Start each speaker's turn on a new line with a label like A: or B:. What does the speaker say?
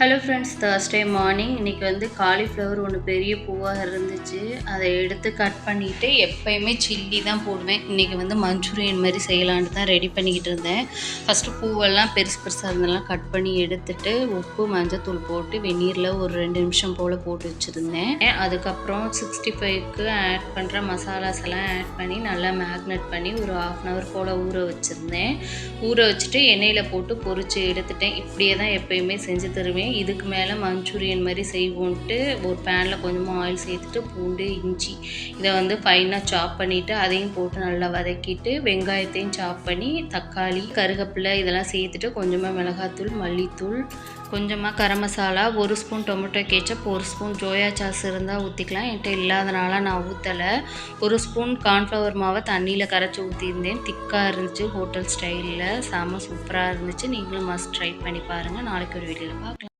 A: Hello friends, Thursday morning இன்றைக்கி வந்து cauliflower ஒன்று பெரிய பூவாக இருந்துச்சு. அதை எடுத்து கட் பண்ணிவிட்டு எப்போயுமே சில்லி தான் போடுவேன். இன்றைக்கி வந்து மஞ்சூரியன் மாதிரி செய்யலான்ட்டு தான் ரெடி பண்ணிக்கிட்டு இருந்தேன். ஃபஸ்ட்டு பூவெல்லாம் பெருசு பெருசாக இருந்தெல்லாம் கட் பண்ணி எடுத்துட்டு உப்பு மஞ்சத்தூள் போட்டு வெந்நீரில் ஒரு 2 நிமிஷம் போல் போட்டு வச்சுருந்தேன். அதுக்கப்புறம் 65க்கு ஆட் பண்ணுற மசாலாஸ் எல்லாம் ஆட் பண்ணி நல்லா மேக்னேட் பண்ணி ஒரு 1/2 hour போல் ஊற வச்சுருந்தேன். ஊற வச்சுட்டு எண்ணெயில் போட்டு பொரித்து எடுத்துட்டேன். இப்படியே தான் எப்போயுமே செஞ்சு தருவேன். இதுக்கு மேலே மஞ்சூரியன் மாதிரி செய்வோன்ட்டு ஒரு பேனில் கொஞ்சமாக ஆயில் சேர்த்துட்டு பூண்டு இஞ்சி இதை வந்து ஃபைனாக சாப் பண்ணிவிட்டு அதையும் போட்டு நல்லா வதக்கிட்டு வெங்காயத்தையும் சாப் பண்ணி தக்காளி கருவேப்பிலை இதெல்லாம் சேர்த்துட்டு கொஞ்சமாக மிளகாத்தூள் மல்லித்தூள் கொஞ்சமாக garam masala 1 spoon tomato ketchup 1 spoon soya sauce இருந்தால் ஊற்றிக்கலாம். என்கிட்ட இல்லாதனால நான் ஊற்றலை. 1 ஸ்பூன் கார்ன்ஃப்ளவர் மாவை தண்ணியில் கரைச்சி ஊற்றியிருந்தேன். திக்காக இருந்துச்சு, ஹோட்டல் ஸ்டைலில் செம சூப்பராக இருந்துச்சு. நீங்களும் மஸ்ட் ட்ரை பண்ணி பாருங்கள். நாளைக்கு ஒரு வீடியோவில் பார்க்கலாம்.